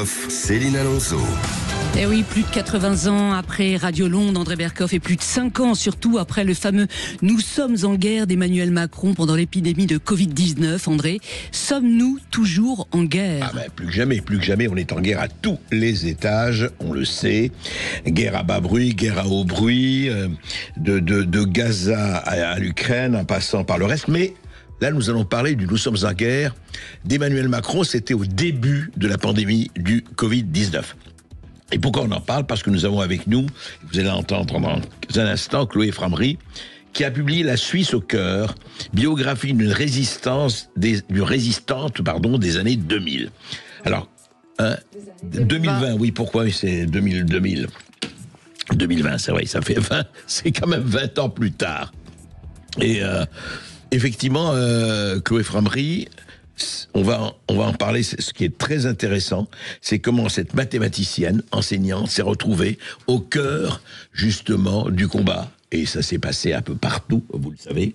Céline Alonso. Eh oui, plus de 80 ans après Radio Londres, André Berkoff, et plus de 5 ans surtout après le fameux « Nous sommes en guerre » d'Emmanuel Macron pendant l'épidémie de Covid-19. André, sommes-nous toujours en guerre ? Plus que jamais, on est en guerre à tous les étages, on le sait. Guerre à bas bruit, guerre à haut bruit, de Gaza à l'Ukraine, en passant par le reste, mais... Là, nous allons parler du « Nous sommes en guerre » d'Emmanuel Macron. C'était au début de la pandémie du Covid-19. Et pourquoi on en parle ? Parce que nous avons avec nous, vous allez entendre pendant un instant, Chloé Framery, qui a publié La Suisse au cœur, biographie d'une résistante des années 2000. Alors, 2020, oui, pourquoi c'est 2020, c'est vrai, ça fait 20, c'est quand même 20 ans plus tard. Et effectivement, Chloé Framery, on va en parler. Ce qui est très intéressant, c'est comment cette mathématicienne, enseignante, s'est retrouvée au cœur, justement, du combat. Et ça s'est passé un peu partout, vous le savez.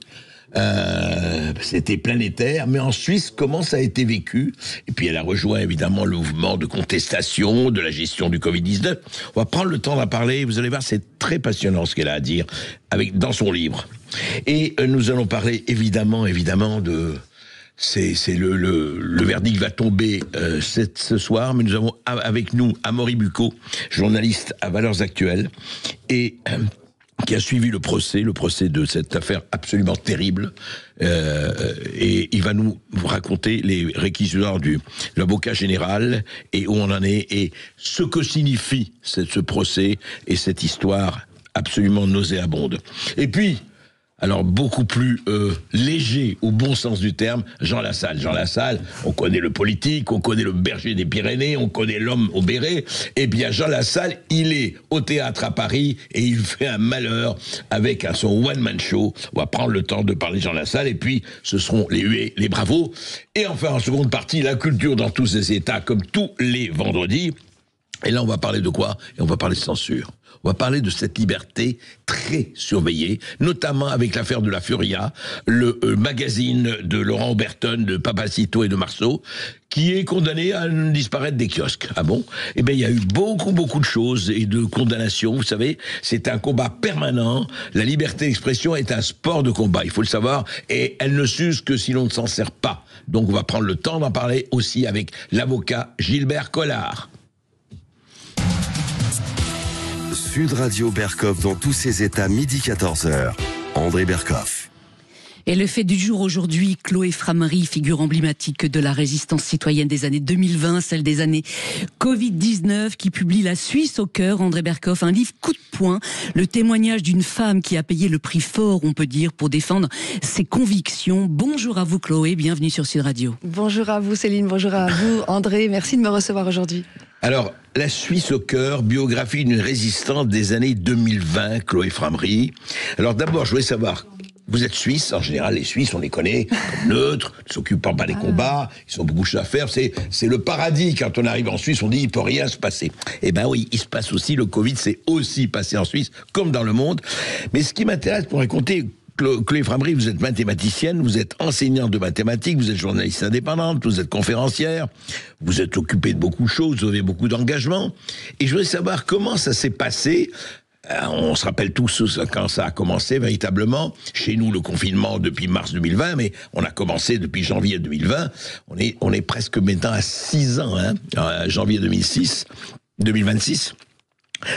C'était planétaire, mais en Suisse, comment ça a été vécu ? Et puis elle a rejoint évidemment le mouvement de contestation de la gestion du Covid-19. On va prendre le temps d'en parler, vous allez voir, c'est très passionnant ce qu'elle a à dire dans son livre. Et nous allons parler évidemment de... Le verdict va tomber ce soir, mais nous avons avec nous Amaury Bucco, journaliste à Valeurs Actuelles, et... qui a suivi le procès de cette affaire absolument terrible, et il va nous raconter les réquisitions de l'avocat général et où on en est et ce que signifie ce procès et cette histoire absolument nauséabonde. Et puis, alors beaucoup plus léger au bon sens du terme, Jean Lassalle. Jean Lassalle, on connaît le politique, on connaît le berger des Pyrénées, on connaît l'homme au béret. Eh bien, Jean Lassalle, il est au théâtre à Paris et il fait un malheur avec son one-man show. On va prendre le temps de parler de Jean Lassalle et puis ce seront les huées, les bravos. Et enfin, en seconde partie, la culture dans tous ses états, comme tous les vendredis. Et là, on va parler de quoi ? Et on va parler de censure. On va parler de cette liberté très surveillée, notamment avec l'affaire de la Furia, le magazine de Laurent Oberton, de Papacito et de Marceau, qui est condamné à disparaître des kiosques. Ah bon ? Eh bien, il y a eu beaucoup de choses et de condamnations. Vous savez, c'est un combat permanent. La liberté d'expression est un sport de combat, il faut le savoir, et elle ne s'use que si l'on ne s'en sert pas. Donc, on va prendre le temps d'en parler aussi avec l'avocat Gilbert Collard. Sud Radio Berkoff dans tous ses états, midi 14h. André Berkoff. Et le fait du jour aujourd'hui, Chloé Framery, figure emblématique de la résistance citoyenne des années 2020, celle des années Covid-19, qui publie La Suisse au cœur, André Berkoff, un livre coup de poing, le témoignage d'une femme qui a payé le prix fort, on peut dire, pour défendre ses convictions. Bonjour à vous Chloé, bienvenue sur Sud Radio. Bonjour à vous Céline, bonjour à vous André, merci de me recevoir aujourd'hui. Alors, La Suisse au cœur, biographie d'une résistante des années 2020, Chloé Framery. Alors d'abord, je voulais savoir, vous êtes Suisse, en général les Suisses, on les connaît comme neutres, ne s'occupant pas des combats, ils ont beaucoup de choses à faire, c'est le paradis. Quand on arrive en Suisse, on dit il peut rien se passer. Eh ben oui, il se passe aussi, le Covid s'est aussi passé en Suisse, comme dans le monde. Mais ce qui m'intéresse pour raconter... Chloé Framery, vous êtes mathématicienne, vous êtes enseignante de mathématiques, vous êtes journaliste indépendante, vous êtes conférencière, vous êtes occupée de beaucoup de choses, vous avez beaucoup d'engagement. Et je voudrais savoir comment ça s'est passé. On se rappelle tous quand ça a commencé véritablement. Chez nous, le confinement depuis mars 2020, mais on a commencé depuis janvier 2020. On est presque maintenant à 6 ans, janvier 2026.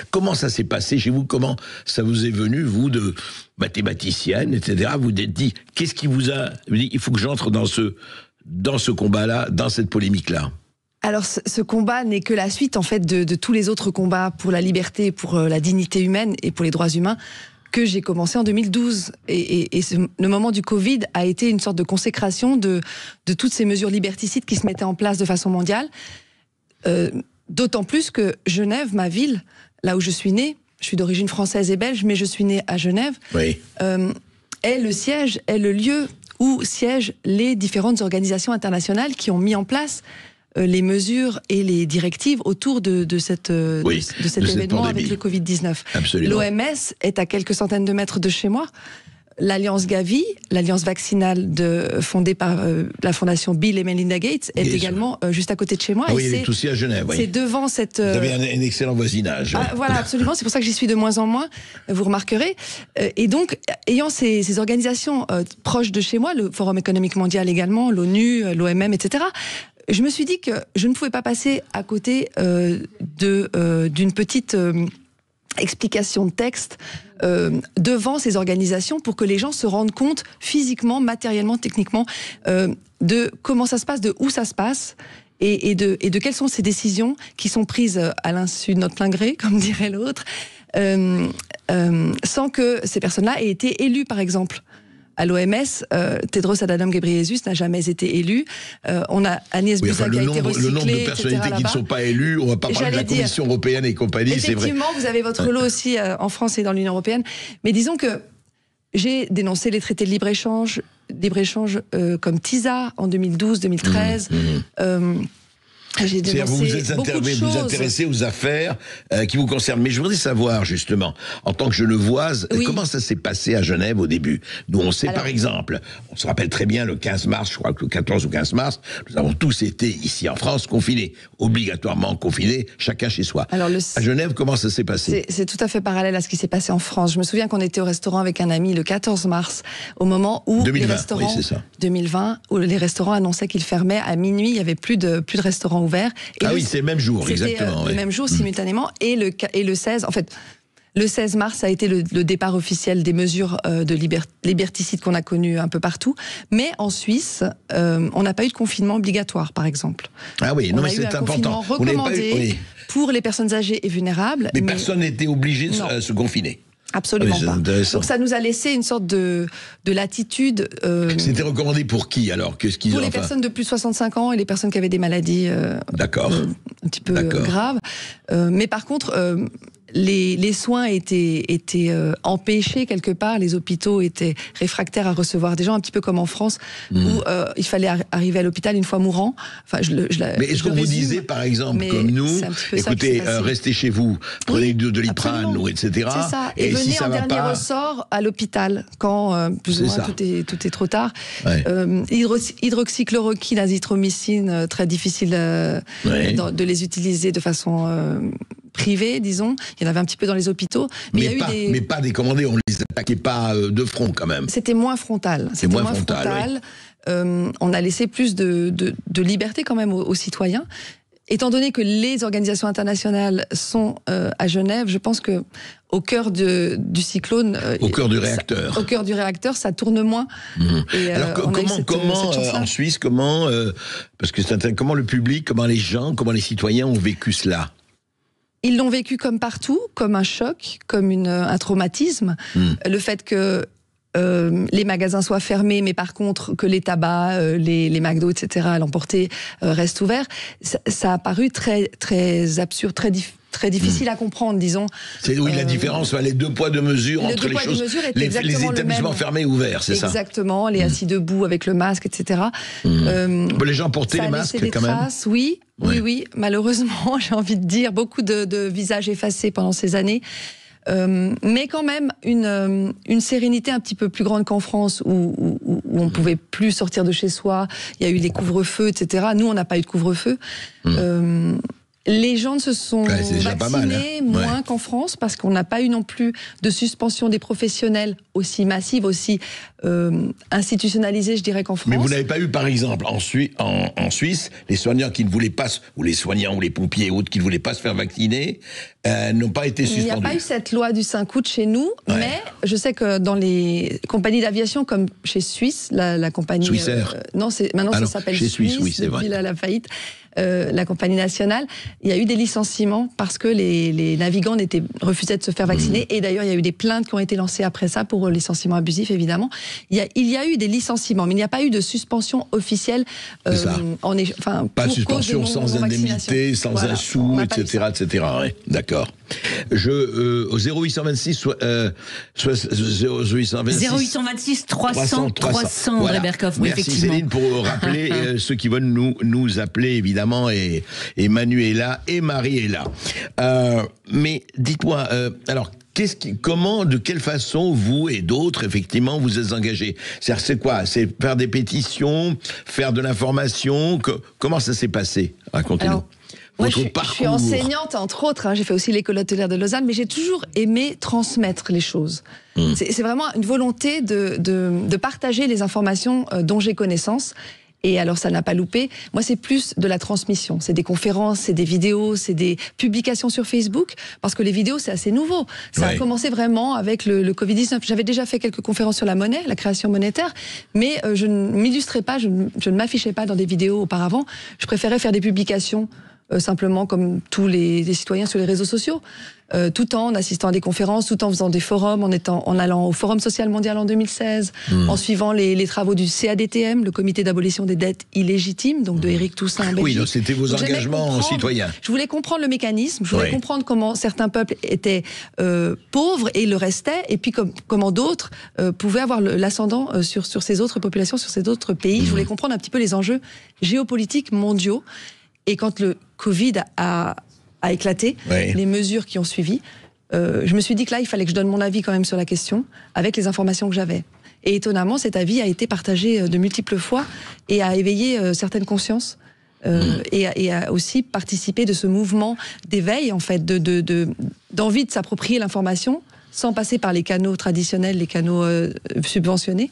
Comment ça s'est passé chez vous ? Comment ça vous est venu, vous, de mathématicienne, etc. Vous vous êtes dit, qu'est-ce qui vous a dit, il faut que j'entre dans ce combat-là, dans cette polémique-là ? Alors ce combat n'est que la suite en fait de tous les autres combats pour la liberté, pour la dignité humaine et pour les droits humains que j'ai commencé en 2012. Et le moment du Covid a été une sorte de consécration de toutes ces mesures liberticides qui se mettaient en place de façon mondiale. D'autant plus que Genève, ma ville, là où je suis née, je suis d'origine française et belge, mais je suis née à Genève, oui. Est le siège, est le lieu où siègent les différentes organisations internationales qui ont mis en place les mesures et les directives autour de cet événement avec le Covid-19. Absolument. L'OMS est à quelques centaines de mètres de chez moi. l'Alliance Gavi, l'Alliance vaccinale fondée par la fondation Bill et Melinda Gates, est également juste à côté de chez moi. Oui, elle est aussi à Genève. C'est devant cette... Vous avez un excellent voisinage. Voilà, absolument. C'est pour ça que j'y suis de moins en moins, vous remarquerez. Et donc, ayant ces organisations proches de chez moi, le Forum économique mondial également, l'ONU, l'OMM, etc., je me suis dit que je ne pouvais pas passer à côté d'une petite... explication de texte devant ces organisations pour que les gens se rendent compte physiquement, matériellement, techniquement de comment ça se passe, de où ça se passe et de quelles sont ces décisions qui sont prises à l'insu de notre plein gré, comme dirait l'autre, sans que ces personnes-là aient été élues, par exemple. À l'OMS, Tedros Adhanom Ghebreyesus n'a jamais été élu. On a Agnès Buzyn qui a été recyclée, le nombre de personnalités qui ne sont pas élues, on ne va pas parler de la Commission européenne et compagnie, c'est vrai. Effectivement, vous avez votre lot aussi en France et dans l'Union européenne. Mais disons que j'ai dénoncé les traités de libre-échange comme TISA en 2012-2013. J'ai dénoncé vous vous intéressez aux affaires qui vous concernent. Mais je voudrais savoir, justement, en tant que genevoise, comment ça s'est passé à Genève au début? Nous, on sait, par exemple, on se rappelle très bien le 15 mars, je crois que le 14 ou 15 mars, nous avons tous été, ici en France, confinés, obligatoirement confinés, chacun chez soi. Alors, à Genève, comment ça s'est passé? C'est tout à fait parallèle à ce qui s'est passé en France. Je me souviens qu'on était au restaurant avec un ami le 14 mars, au moment où 2020, les restaurants... oui, c'est ça. 2020, où les restaurants annonçaient qu'ils fermaient à minuit, il n'y avait plus de restaurants ouverts. Et c'est le même jour, exactement. Le même jour, simultanément. Et le 16, en fait, le 16 mars a été le départ officiel des mesures de liberticide qu'on a connues un peu partout. Mais en Suisse, on n'a pas eu de confinement obligatoire, par exemple. Ah oui, non, mais c'est important. Confinement recommandé pour les personnes âgées et vulnérables. Mais personne n'était obligé de se confiner. Absolument pas. Donc ça nous a laissé une sorte de latitude. C'était recommandé pour qui alors? Pour les personnes de plus de 65 ans et les personnes qui avaient des maladies un petit peu graves. Mais par contre, les soins étaient empêchés quelque part. Les hôpitaux étaient réfractaires à recevoir des gens, un petit peu comme en France, où il fallait arriver à l'hôpital une fois mourant. Enfin, mais est-ce qu'on vous disait, par exemple, comme nous, écoutez, restez chez vous, prenez du Doliprane, etc. C'est ça. Et venez si en dernier ressort à l'hôpital, quand plus ou moins tout est trop tard. Ouais. Hydroxychloroquine, azithromycine, très difficile de les utiliser de façon... privés, disons. Il y en avait un petit peu dans les hôpitaux. Mais pas décommandés, on ne les attaquait pas de front quand même. C'était moins frontal. C'était moins frontal. Oui. On a laissé plus de liberté quand même aux citoyens. Étant donné que les organisations internationales sont à Genève, je pense que au cœur du cyclone, au cœur du réacteur, au cœur du réacteur, ça tourne moins. Et, alors comment en Suisse, parce que comment le public, comment les gens, comment les citoyens ont vécu cela? Ils l'ont vécu comme partout, comme un choc, comme un traumatisme. Le fait que les magasins soient fermés, mais par contre que les tabacs, les McDo, etc., à l'emporter, restent ouverts, ça a paru très, très absurde, très difficile à comprendre, disons. C'est la différence, les deux poids deux mesures entre les choses, les établissements fermés et ouverts, c'est ça? Exactement, les assis debout avec le masque, etc. Les gens portaient les masques quand même. Oui, malheureusement, j'ai envie de dire, beaucoup de visages effacés pendant ces années. Mais quand même une sérénité un petit peu plus grande qu'en France où on pouvait plus sortir de chez soi. Il y a eu des couvre-feux, etc. Nous, on n'a pas eu de couvre-feu. Les gens se sont vaccinés moins qu'en France parce qu'on n'a pas eu non plus de suspension des professionnels aussi massive, aussi institutionnalisée, je dirais, qu'en France. Mais vous n'avez pas eu, par exemple, en Suisse, les soignants qui ne voulaient pas, ou les soignants ou les pompiers et autres qui ne voulaient pas se faire vacciner, n'ont pas été suspendus. Il n'y a pas eu cette loi du 5 août chez nous, mais je sais que dans les compagnies d'aviation comme chez Suisse, la compagnie... Swissair. Maintenant ça s'appelle Suisse, c'est depuis la faillite. La compagnie nationale, il y a eu des licenciements parce que les navigants refusaient de se faire vacciner. Et d'ailleurs, il y a eu des plaintes qui ont été lancées après ça pour licenciement abusif, évidemment. Il y a eu des licenciements, mais il n'y a pas eu de suspension officielle. Pas suspension sans indemnité, sans un sou, etc. Ouais, d'accord. Au 0826 300 André Berkoff, oui, merci effectivement. Céline pour rappeler ceux qui veulent nous appeler, évidemment, et Manu est là, et Marie est là. Mais dites-moi, alors, Comment, de quelle façon vous et d'autres, effectivement, vous êtes engagés? C'est quoi? C'est faire des pétitions, faire de l'information? Comment ça s'est passé? Racontez-nous. Moi, je suis enseignante, entre autres. J'ai fait aussi l'école hôtelière de Lausanne, mais j'ai toujours aimé transmettre les choses. C'est vraiment une volonté de partager les informations dont j'ai connaissance. Et alors, ça n'a pas loupé. Moi, c'est plus de la transmission. C'est des conférences, c'est des vidéos, c'est des publications sur Facebook. Parce que les vidéos, c'est assez nouveau. Ça a commencé vraiment avec le Covid-19. J'avais déjà fait quelques conférences sur la monnaie, la création monétaire. Mais je ne m'illustrais pas, je ne m'affichais pas dans des vidéos auparavant. Je préférais faire des publications simplement comme tous les citoyens sur les réseaux sociaux, tout en assistant à des conférences, tout en faisant des forums, en allant au Forum social mondial en 2016, en suivant les travaux du CADTM, le comité d'abolition des dettes illégitimes, donc de Éric Toussaint en Belgique. Oui, donc c'était vos engagements citoyens. Je voulais comprendre le mécanisme, je voulais comprendre comment certains peuples étaient pauvres et le restaient, et puis comment d'autres pouvaient avoir l'ascendant sur ces autres populations, sur ces autres pays. Je voulais comprendre un petit peu les enjeux géopolitiques mondiaux. Et quand le Covid a éclaté, les mesures qui ont suivi, je me suis dit que là, il fallait que je donne mon avis quand même sur la question, avec les informations que j'avais. Et étonnamment, cet avis a été partagé de multiples fois et a éveillé certaines consciences. Et a aussi participé de ce mouvement d'éveil, en fait, d'envie de s'approprier l'information, sans passer par les canaux traditionnels, les canaux subventionnés.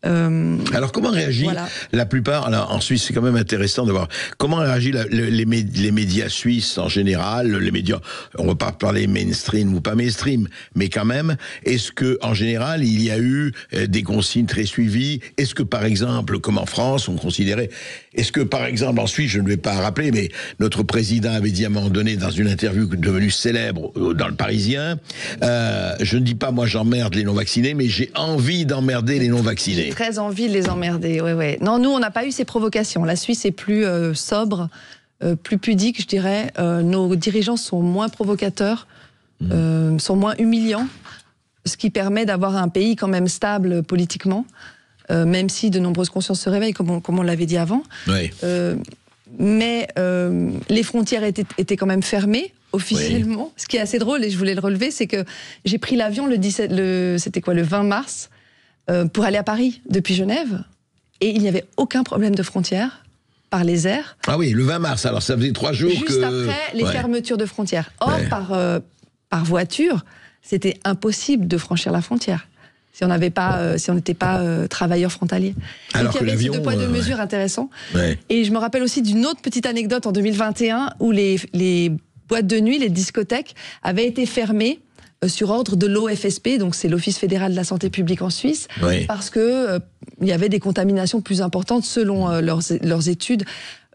Alors comment réagit la plupart, alors en Suisse c'est quand même intéressant de voir comment réagit les médias suisses en général, les médias, on va pas parler mainstream ou pas mainstream, mais quand même, est-ce que en général il y a eu des consignes très suivies? Est-ce que par exemple, comme en France, on considérait, est-ce que par exemple en Suisse, je ne vais pas rappeler, mais notre président avait dit à un moment donné dans une interview devenue célèbre dans le Parisien, je ne dis pas moi j'emmerde les non-vaccinés, mais j'ai envie d'emmerder les non-vaccinés. Très envie de les emmerder, ouais. Non, nous, on n'a pas eu ces provocations. La Suisse est plus sobre, plus pudique, je dirais. Nos dirigeants sont moins provocateurs, sont moins humiliants, ce qui permet d'avoir un pays quand même stable politiquement, même si de nombreuses consciences se réveillent, comme on l'avait dit avant. Mais les frontières étaient quand même fermées, officiellement. Ce qui est assez drôle, et je voulais le relever, c'est que j'ai pris l'avion le 20 mars, pour aller à Paris depuis Genève, et il n'y avait aucun problème de frontières par les airs. Ah oui, le 20 mars, alors ça faisait 3 jours juste après les fermetures de frontières. Or, par voiture, c'était impossible de franchir la frontière si on n'était pas travailleur frontalier. Alors donc il y avait ces 2 poids 2 mesures intéressants. Et je me rappelle aussi d'une autre petite anecdote en 2021 où les boîtes de nuit, les discothèques, avaient été fermées sur ordre de l'OFSP, donc c'est l'Office fédéral de la santé publique en Suisse, parce que il y avait des contaminations plus importantes selon leurs études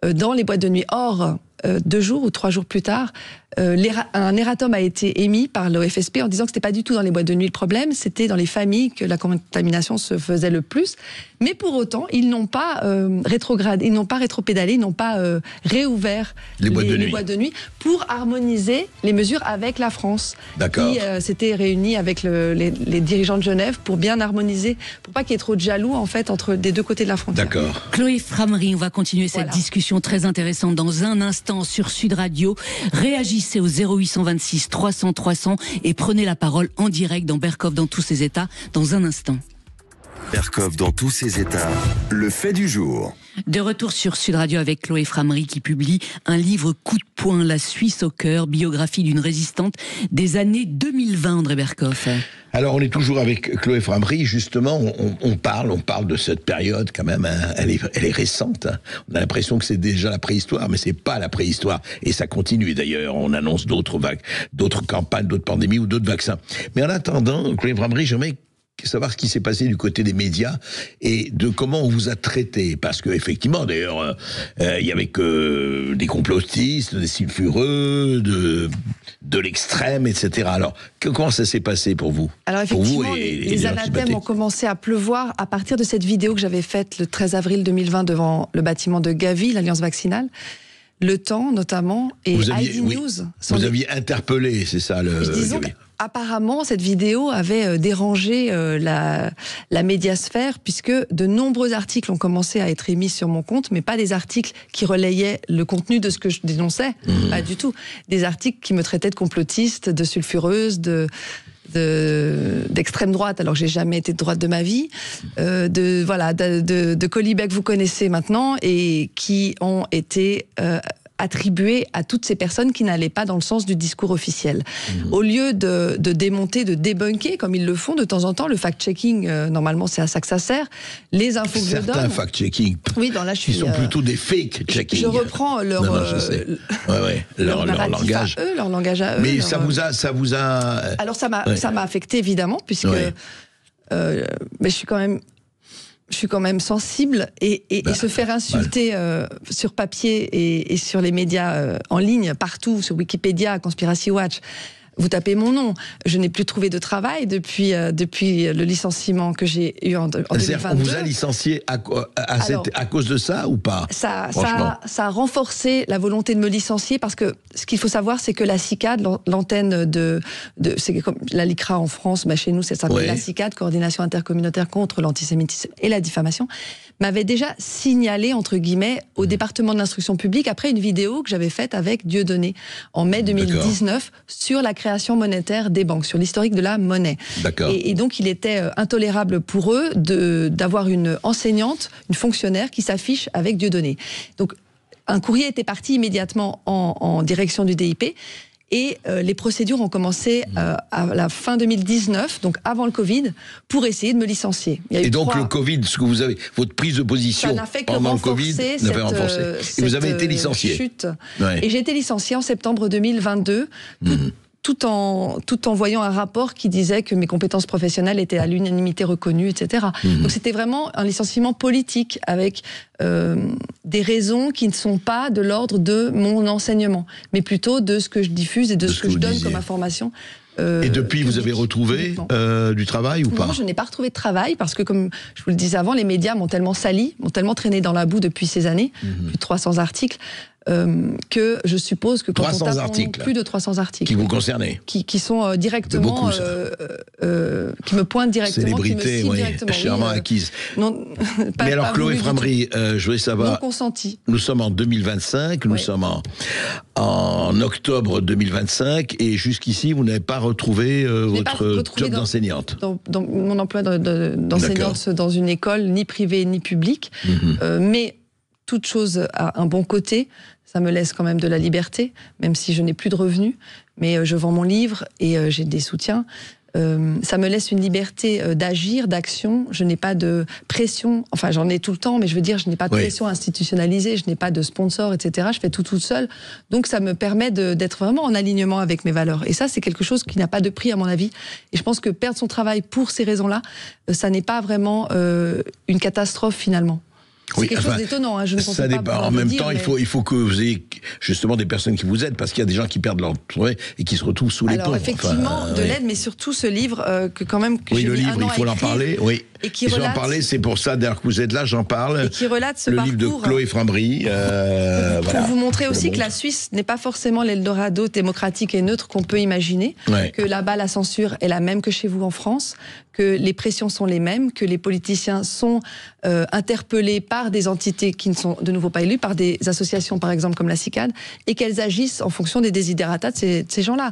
dans les boîtes de nuit. Or, 2 jours ou 3 jours plus tard, un erratum a été émis par l'OFSP en disant que c'était pas du tout dans les boîtes de nuit le problème, c'était dans les familles que la contamination se faisait le plus. Mais pour autant, ils n'ont pas rétrogradé, ils n'ont pas rétropédalé, ils n'ont pas réouvert les boîtes de nuit pour harmoniser les mesures avec la France, qui s'était réunie avec les dirigeants de Genève pour bien harmoniser, pour pas qu'il y ait trop de jaloux en fait entre des 2 côtés de la frontière. Chloé Framery, on va continuer cette discussion très intéressante dans un instant sur Sud Radio. Réagissez au 0826 300 300 et prenez la parole en direct dans Berkov dans tous ses états dans un instant. Berkov dans tous ses états, le fait du jour. De retour sur Sud Radio avec Chloé Framery qui publie un livre coup de poing, La Suisse au cœur, biographie d'une résistante des années 2020, André Berkov. Alors on est toujours avec Chloé Framery, justement, on parle de cette période quand même, hein, elle est récente, hein. On a l'impression que c'est déjà la préhistoire, mais c'est pas la préhistoire, et ça continue d'ailleurs, on annonce d'autres vagues, d'autres campagnes, d'autres pandémies ou d'autres vaccins. Mais en attendant, Chloé Framery, j'aimerais savoir ce qui s'est passé du côté des médias et de comment on vous a traité, parce que effectivement d'ailleurs il y avait que des complotistes, des sulfureux, de l'extrême, etc. Alors comment ça s'est passé pour vous? Alors effectivement, les anathèmes ont commencé à pleuvoir à partir de cette vidéo que j'avais faite le 13 avril 2020 devant le bâtiment de Gavi, l'Alliance vaccinale. Le Temps notamment, et ID News. Vous aviez interpellé, c'est ça disons apparemment, cette vidéo avait dérangé la médiasphère, puisque de nombreux articles ont commencé à être émis sur mon compte, mais pas des articles qui relayaient le contenu de ce que je dénonçais, pas du tout. Des articles qui me traitaient de complotiste, de sulfureuse, d'extrême droite, alors que j'ai jamais été de droite de ma vie, de Colibec, vous connaissez maintenant, et qui ont été attribué à toutes ces personnes qui n'allaient pas dans le sens du discours officiel. Au lieu de démonter, de débunker, comme ils le font de temps en temps, le fact-checking, normalement c'est à ça que ça sert, les infos que je donne... Certains fact-checking, oui, là, ils sont plutôt des fake-checking. Je reprends leur langage. Leur langage à eux. Mais ça vous a... Alors ça m'a affecté évidemment, puisque mais je suis quand même sensible, et se faire insulter sur papier et sur les médias en ligne, partout, sur Wikipédia, Conspiracy Watch. Vous tapez mon nom. Je n'ai plus trouvé de travail depuis le licenciement que j'ai eu en 2022. On vous a licencié à cause de ça ou pas? Ça a renforcé la volonté de me licencier, parce que ce qu'il faut savoir, c'est que la CICAD, l'antenne c'est comme la LICRA en France, mais chez nous, ça s'appelle la CICAD, Coordination intercommunautaire contre l'antisémitisme et la diffamation, m'avait déjà signalé, entre guillemets, au département de l'instruction publique, après une vidéo que j'avais faite avec Dieudonné en mai 2019 sur la création monétaire des banques, sur l'historique de la monnaie. Et donc, il était intolérable pour eux d'avoir une enseignante, une fonctionnaire qui s'affiche avec Dieudonné. Donc, un courrier était parti immédiatement en direction du DIP. Et les procédures ont commencé à la fin 2019, donc avant le Covid, pour essayer de me licencier. Et donc le Covid, ce que vous avez, votre prise de position pendant le Covid, n'a fait renforcer. Et vous avez été licencié. Et j'ai été licencié en septembre 2022. Tout en voyant un rapport qui disait que mes compétences professionnelles étaient à l'unanimité reconnues, etc. Donc c'était vraiment un licenciement politique, avec des raisons qui ne sont pas de l'ordre de mon enseignement, mais plutôt de ce que je diffuse et de ce que je donne comme information. Et depuis, vous avez retrouvé du travail ou pas? Non, je n'ai pas retrouvé de travail, parce que, comme je vous le disais avant, les médias m'ont tellement sali, m'ont tellement traîné dans la boue depuis ces années, plus de 300 articles, que je suppose que quand on tape articles, plus de 300 articles qui vous concernaient, qui sont directement, qui me pointent directement, célébrité, qui me citent directement, chèrement acquise. Non, mais alors, Chloé Framery, je voulais savoir. Non consenti. Nous sommes en 2025, nous sommes en octobre 2025, et jusqu'ici, vous n'avez pas retrouvé votre job d'enseignante. Dans mon emploi d'enseignante dans une école, ni privée ni publique, mais toute chose a un bon côté. Ça me laisse quand même de la liberté, même si je n'ai plus de revenus. Mais je vends mon livre et j'ai des soutiens. Ça me laisse une liberté d'agir, d'action. Je n'ai pas de pression. Enfin, j'en ai tout le temps, mais je veux dire, je n'ai pas de pression institutionnalisée. Je n'ai pas de sponsor, etc. Je fais tout toute seule. Donc, ça me permet d'être vraiment en alignement avec mes valeurs. Et ça, c'est quelque chose qui n'a pas de prix, à mon avis. Et je pense que perdre son travail pour ces raisons-là, ça n'est pas vraiment une catastrophe, finalement. C'est quelque chose d'étonnant, je ne pense pas. En même temps, il faut que vous ayez justement des personnes qui vous aident, parce qu'il y a des gens qui perdent leur travail et qui se retrouvent sous les ponts. Alors effectivement, de l'aide, mais surtout ce livre que quand même... le livre, il faut en parler, Et qui relate... en parler, c'est pour ça, d'ailleurs, que vous êtes là, j'en parle. Et qui relate ce parcours. Le livre de Chloé Framery. Pour vous montrer aussi que la Suisse n'est pas forcément l'Eldorado démocratique et neutre qu'on peut imaginer, que là-bas, la censure est la même que chez vous en France, que les pressions sont les mêmes, que les politiciens sont interpellés par des entités qui ne sont de nouveau pas élues, par des associations, par exemple, comme la CICAD, et qu'elles agissent en fonction des desiderata de ces gens-là.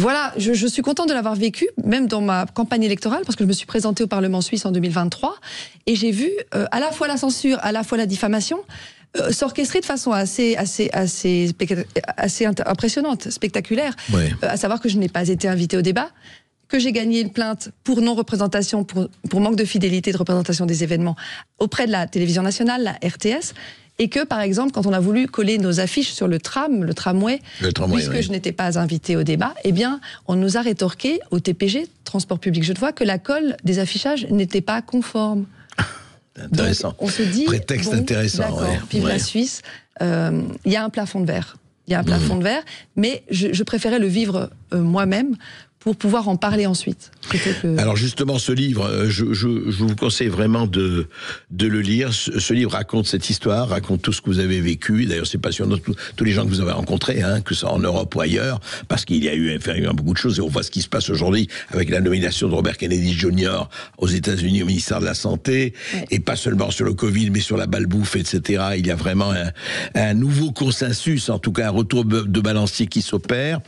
Voilà, je suis contente de l'avoir vécu, même dans ma campagne électorale, parce que je me suis présentée au Parlement suisse en 2023, et j'ai vu à la fois la censure, à la fois la diffamation, s'orchestrer de façon assez impressionnante, spectaculaire, à savoir que je n'ai pas été invitée au débat, que j'ai gagné une plainte pour non-représentation, pour manque de fidélité de représentation des événements auprès de la télévision nationale, la RTS, et que, par exemple, quand on a voulu coller nos affiches sur le tramway, puisque je n'étais pas invitée au débat, eh bien, on nous a rétorqué au TPG, Transport Public Genevois, que la colle des affichages n'était pas conforme. Intéressant. Donc, on se dit, prétexte intéressant. D'accord, vive la Suisse. Il y a un plafond de verre. Il y a un plafond de verre, mais je préférais le vivre moi-même pour pouvoir en parler ensuite. Alors justement, ce livre, je vous conseille vraiment de le lire. Ce livre raconte cette histoire, raconte tout ce que vous avez vécu. D'ailleurs, c'est passionnant, tous les gens que vous avez rencontrés, que ce soit en Europe ou ailleurs, parce qu'il y a eu beaucoup de choses, et on voit ce qui se passe aujourd'hui avec la nomination de Robert Kennedy Jr. aux États-Unis au ministère de la Santé, et pas seulement sur le Covid, mais sur la balbouffe, etc. Il y a vraiment un nouveau consensus, en tout cas un retour de balancier qui s'opère.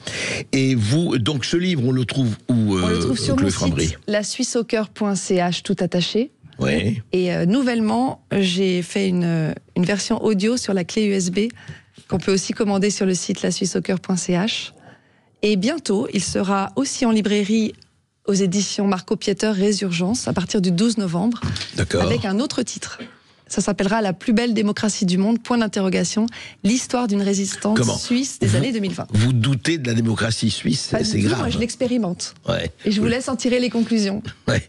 Et vous, donc ce livre, on le trouve où? On le trouve sur mon site, lassuissesaucoeur.ch, tout attaché. Oui. Et nouvellement, j'ai fait une version audio sur la clé USB qu'on peut aussi commander sur le site lassuissesaucoeur.ch. Et bientôt, il sera aussi en librairie aux éditions Marco Pieter Résurgence à partir du 12 novembre. D'accord. Avec un autre titre. Ça s'appellera La plus belle démocratie du monde, point d'interrogation, l'histoire d'une résistance suisse des années 2020. Vous doutez de la démocratie suisse? C'est grave. Moi, je l'expérimente. Ouais. Et je vous laisse en tirer les conclusions. Ouais.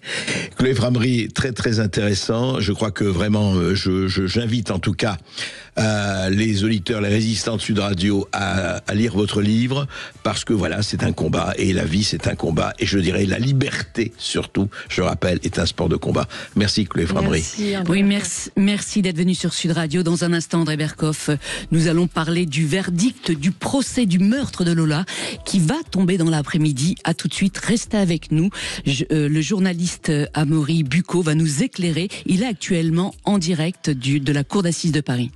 Chloé Framery, très très intéressant. Je crois que vraiment, j'invite en tout cas les auditeurs, les résistants de Sud Radio à lire votre livre, parce que voilà, c'est un combat, et la vie c'est un combat, et je dirais la liberté surtout, je rappelle, est un sport de combat. Merci Chloé Framery. Oui, merci d'être venu sur Sud Radio. Dans un instant, André Berkoff, nous allons parler du verdict du procès du meurtre de Lola qui va tomber dans l'après-midi. À tout de suite, restez avec nous. Le journaliste Amaury Bucco va nous éclairer. Il est actuellement en direct de la Cour d'assises de Paris.